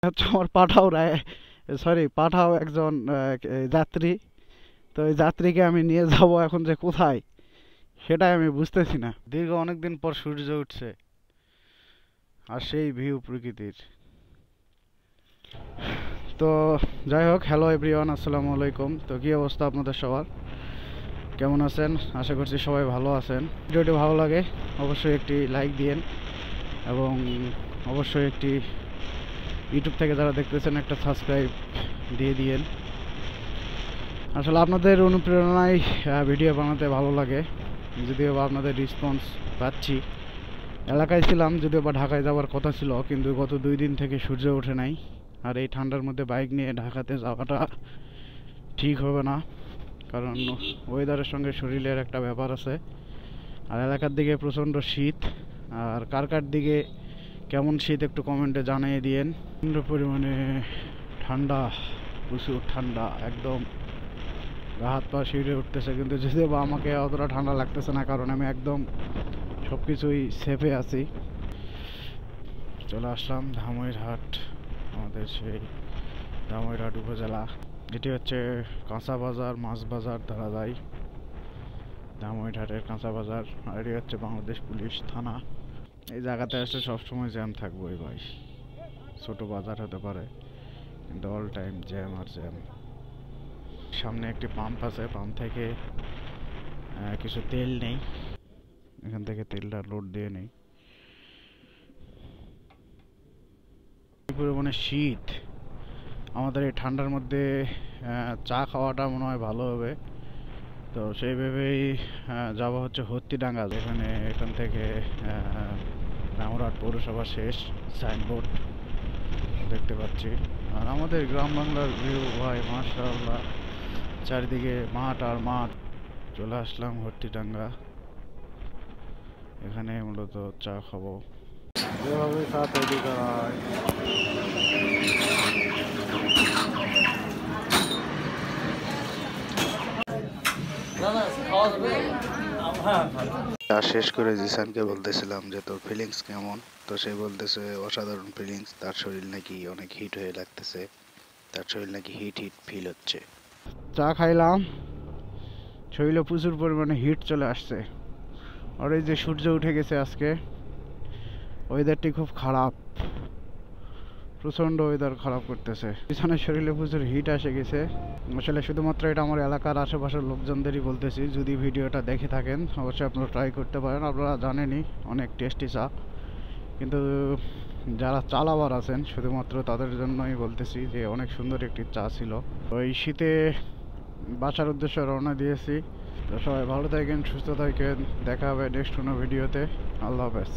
হচ্ছে আমার পাঠাও রায়, সরি পাঠাও একজন যাত্রী। তো এই যাত্রীকে আমি নিয়ে যাব এখন যে কোথায় সেটাই আমি বুঝতেছি না। দীর্ঘ অনেকদিন পর সূর্য উঠছে আর সেই ভিউ প্রকৃতির। তো যাই হোক, হ্যালো এভরিওয়ান, আসসালামু আলাইকুম। তো কী অবস্থা আপনাদের সবার, কেমন আছেন? আশা করছি সবাই ভালো আছেন। ভিডিওটি ভালো লাগে অবশ্যই একটি লাইক দিয়েন এবং অবশ্যই একটি ইউটিউব থেকে যারা দেখতেছেন একটা সাবস্ক্রাইব দিয়ে দিয়েন। আসলে আপনাদের অনুপ্রেরণায় ভিডিও বানাতে ভালো লাগে, যদিও বা আপনাদের রেসপন্স পাচ্ছি। এলাকায় ছিলাম, যদিও বা ঢাকায় যাওয়ার কথা ছিল, কিন্তু গত 2 দিন থেকে সূর্য ওঠে নাই। আর এই ঠান্ডার মধ্যে বাইক নিয়ে ঢাকাতে যাওয়াটা ঠিক হবে না, কারণ ওয়েদারের সঙ্গে শরীরের একটা ব্যাপার আছে। আর এলাকার দিকে প্রচণ্ড শীত। আর কার কার দিকে কেমন শীত একটু কমেন্টে জানিয়ে দিয়েন। প্রচণ্ড পরিমাণে ঠান্ডা, প্রচুর ঠান্ডা, একদম গা হাত পা শিউরে উঠতেছে। কিন্তু যদিও বা আমাকে অতটা ঠান্ডা লাগতেছে না, কারণ আমি একদম সব কিছুই সেফে আছি। চলে আসলাম ধামইরহাট, আমাদের সেই ধামইরহাট উপজেলা। এটি হচ্ছে কাঁচা বাজার, মাছ বাজার ধরা যায়, ধামইরহাটের কাঁচা বাজার। আর এটি হচ্ছে বাংলাদেশ পুলিশ থানা। এই জায়গাতে আসলে সবসময় জ্যাম থাকবোই ভাই। ছোট বাজার হতে পারে কিন্তু অল টাইম জ্যাম আর জ্যাম। সামনে একটি পাম্প আছে, পাম্প থেকে কিছু তেল নেই, এখান থেকে তেলটা লোড দিয়ে নেই। পরিমাণে শীত, আমাদের এই ঠান্ডার মধ্যে চা খাওয়াটা মনে হয় ভালো হবে। তো সেই ভেবেই যাওয়া হচ্ছে হত্তিডাঙ্গা, যেখানে এখান থেকে রামুরহাট পৌরসভা শেষ, সাইনবোর্ড দেখতে পাচ্ছি। আর আমাদের গ্রাম বাংলার ভিউ ভাই মাশাআল্লাহ, চারিদিকে মাঠ আর মাঠ। চলে আসলাম হত্তিডাঙ্গা, এখানে মূলত চা খাবো। যেভাবে চা তৈরি করা হয়, শেষ করে জিসানকে বলতেছিলাম যে তোর ফিলিংস কেমন। তো সে বলতেছে অসাধারণ ফিলিংস, তার শরীর নাকি অনেক হিট হয়ে লাগতেছে, তার শরীর নাকি হিট হিট ফিল হচ্ছে। চা খাইলাম, শরীরে প্রচুর পরিমাণে হিট চলে আসছে। আর এই যে সূর্য উঠে গেছে আজকে, ওয়েদারটি খুব খারাপ, প্রচণ্ড ওয়েদার খারাপ করতেছে। পিছনের শরীরে প্রচুর হিট এসে গেছে। আসলে শুধুমাত্র এটা আমার এলাকার আশেপাশের লোকজনদেরই বলতেছি, যদি ভিডিওটা দেখে থাকেন অবশ্যই আপনারা ট্রাই করতে পারেন। আপনারা জানেনই অনেক টেস্টি চা, কিন্তু যারা চা লাভার আছেন শুধুমাত্র তাদের জন্যই বলতেছি যে অনেক সুন্দর একটি চা ছিল। ওই শীতে বাসার উদ্দেশ্যে রওনা দিয়েছি। তো সবাই ভালো থাকেন, সুস্থ থাকেন, দেখা হবে নেক্সট কোনো ভিডিওতে। আল্লাহ হাফেজ।